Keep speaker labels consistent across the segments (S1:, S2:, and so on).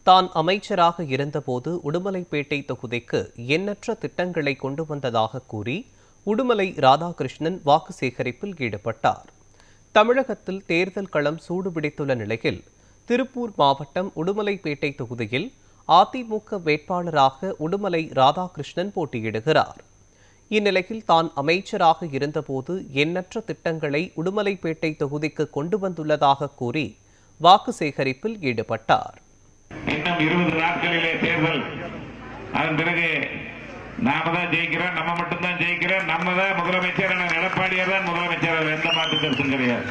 S1: தான் அமைச்சராக இருந்தபோது உடுமலைப்பேட்டை தொகுதிக்கு எண்ணற்ற திட்டங்களை கொண்டு வந்ததாக கூறி உடுமலை ராதாகிருஷ்ணன் வாக்கு சேகரிப்பில் ஈடுபட்டார். தமிழகத்தில் தேர்தல் களம் சூடுபிடித்துள்ள நிலையில் திருப்பூர் மாவட்டம் உடுமலைப்பேட்டை தொகுதியில் அதிமுக வேட்பாளராக உடுமலை ராதாகிருஷ்ணன் போட்டியிடுகிறார். இந்நிலையில் தான் அமைச்சராக இருந்தபோது எண்ணற்ற திட்டங்களை உடுமலைப்பேட்டை தொகுதிக்கு கொண்டு வந்துள்ளதாக கூறி வாக்கு சேகரிப்பில் ஈடுபட்டார்.
S2: இன்னும் 20 நாட்களிலே தேர்தல். அதன் பிறகு நாம தான் ஜெயிக்கிறோம், நம்ம மட்டும்தான் ஜெயிக்கிறோம், நம்ம தான் முதலமைச்சர், எடப்பாடியார் தான் முதலமைச்சர், எந்த மாற்று கருத்தும் கிடையாது.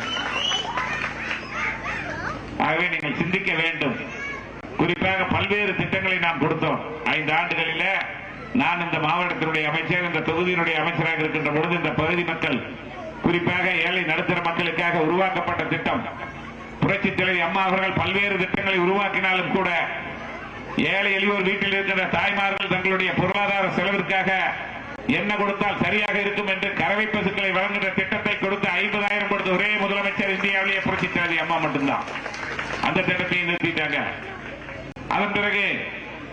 S2: ஆகவே நீங்கள் சிந்திக்க வேண்டும். குறிப்பாக பல்வேறு திட்டங்களை நாம் கொடுத்தோம். 5 ஆண்டுகளில் நான் இந்த மாவட்டத்தினுடைய அமைச்சர், இந்த தொகுதியினுடைய அமைச்சராக இருக்கின்ற பொழுது இந்த பகுதி மக்கள், குறிப்பாக ஏழை நடுத்தர மக்களுக்காக உருவாக்கப்பட்ட திட்டம் புரட்சித் தலைவி அம்மா அவர்கள் பல்வேறு திட்டங்களை உருவாக்கினாலும் கூட ஏழை எளியோர் வீட்டில் இருக்கின்ற தாய்மார்கள் தங்களுடைய பொருளாதார செலவிற்காக என்ன கொடுத்தால் சரியாக இருக்கும் என்று கறவை பசுக்களை வழங்குகின்ற திட்டத்தை கொடுத்து 50,000 கொடுத்த ஒரே முதலமைச்சர் இந்தியாவிலேயே புரட்சித் தலைவி அம்மா மட்டும்தான். அந்த திட்டத்தை நிறுத்திட்டாங்க. அதன் பிறகு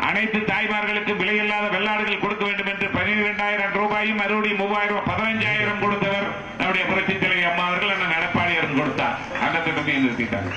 S2: அனைத்து தாய்மார்களுக்கும் விலையில்லாத வெள்ளாடுகள் கொடுக்க வேண்டும் என்று 12,000 ரூபாயும் மறுபடியும் 3,000 15,000 கொடுத்தவர் நம்முடைய புரட்சித் தலைவி அம்மா அவர்கள் எடப்பாடியார் கொடுத்தார். அந்த திட்டத்தை நிறுத்திட்டாங்க.